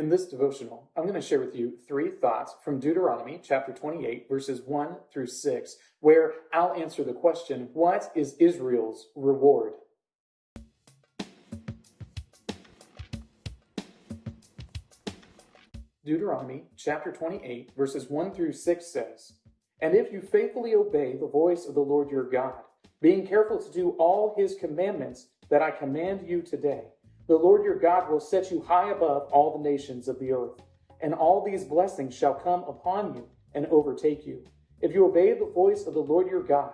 In this devotional, I'm going to share with you 3 thoughts from Deuteronomy chapter 28, verses 1 through 6, where I'll answer the question, what is Israel's reward? Deuteronomy chapter 28, verses 1 through 6 says, "And if you faithfully obey the voice of the Lord your God, being careful to do all his commandments that I command you today, the Lord your God will set you high above all the nations of the earth, and all these blessings shall come upon you and overtake you. If you obey the voice of the Lord your God,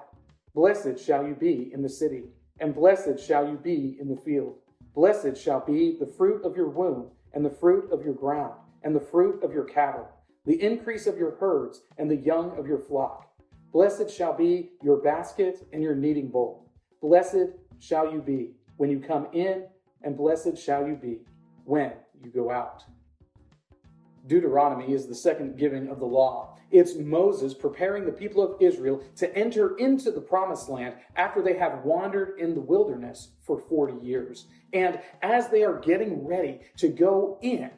blessed shall you be in the city, and blessed shall you be in the field. Blessed shall be the fruit of your womb, and the fruit of your ground, and the fruit of your cattle, the increase of your herds, and the young of your flock. Blessed shall be your basket and your kneading bowl. Blessed shall you be when you come in, and blessed shall you be when you go out." Deuteronomy is the second giving of the law. It's Moses preparing the people of Israel to enter into the promised land after they have wandered in the wilderness for 40 years. And as they are getting ready to go in,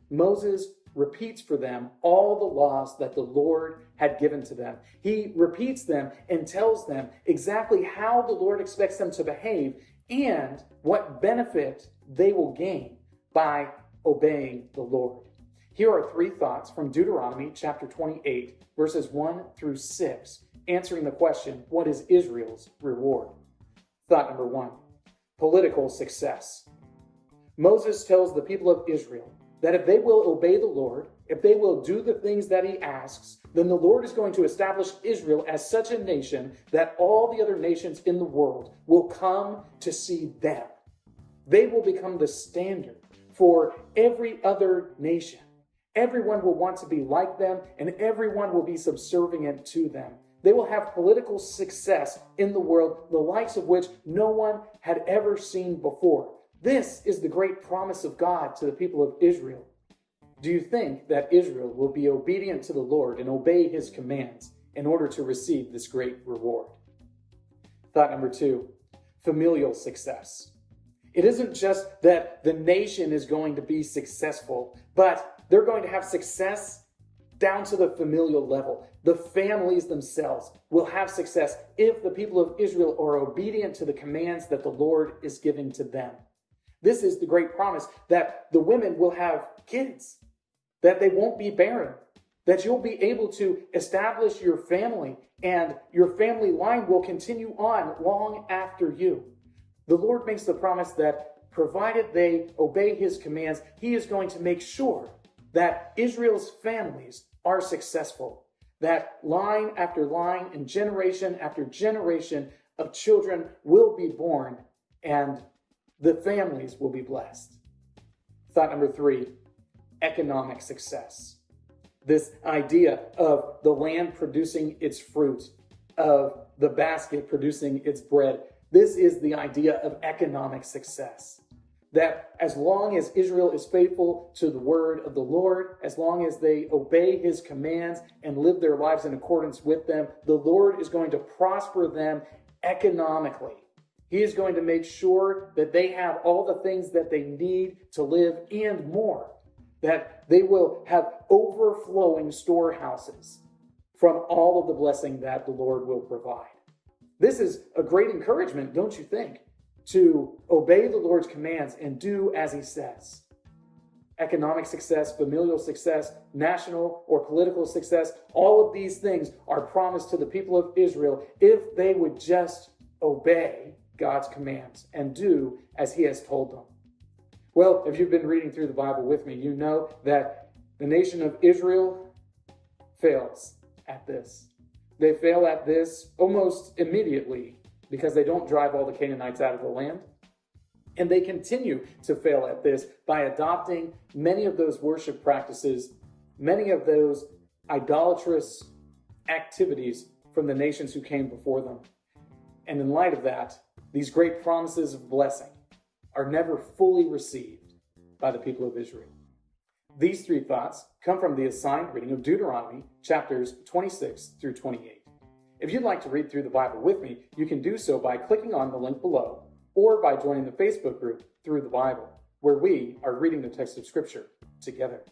Moses repeats for them all the laws that the Lord had given to them. He repeats them and tells them exactly how the Lord expects them to behave and what benefit they will gain by obeying the Lord. Here are 3 thoughts from Deuteronomy chapter 28, verses 1 through 6, answering the question, what is Israel's reward? Thought number 1, political success. Moses tells the people of Israel that if they will obey the Lord, if they will do the things that he asks, then the Lord is going to establish Israel as such a nation that all the other nations in the world will come to see them. They will become the standard for every other nation. Everyone will want to be like them, and everyone will be subservient to them. They will have political success in the world, the likes of which no one had ever seen before. This is the great promise of God to the people of Israel. Do you think that Israel will be obedient to the Lord and obey his commands in order to receive this great reward? Thought number 2, familial success. It isn't just that the nation is going to be successful, but they're going to have success down to the familial level. The families themselves will have success if the people of Israel are obedient to the commands that the Lord is giving to them. This is the great promise that the women will have kids, that they won't be barren, that you'll be able to establish your family and your family line will continue on long after you. The Lord makes the promise that provided they obey his commands, he is going to make sure that Israel's families are successful, that line after line and generation after generation of children will be born and the families will be blessed. Thought number 3, economic success. This idea of the land producing its fruit, of the basket producing its bread. This is the idea of economic success. That as long as Israel is faithful to the word of the Lord, as long as they obey his commands and live their lives in accordance with them, the Lord is going to prosper them economically. He is going to make sure that they have all the things that they need to live and more, that they will have overflowing storehouses from all of the blessing that the Lord will provide. This is a great encouragement, don't you think, to obey the Lord's commands and do as he says. Economic success, familial success, national or political success, all of these things are promised to the people of Israel if they would just obey God's commands and do as he has told them. Well, if you've been reading through the Bible with me, you know that the nation of Israel fails at this. They fail at this almost immediately because they don't drive all the Canaanites out of the land. And they continue to fail at this by adopting many of those worship practices, many of those idolatrous activities from the nations who came before them. And in light of that, these great promises of blessing are never fully received by the people of Israel. These 3 thoughts come from the assigned reading of Deuteronomy chapters 26 through 28. If you'd like to read through the Bible with me, you can do so by clicking on the link below or by joining the Facebook group Through the Bible. where we are reading the text of Scripture together.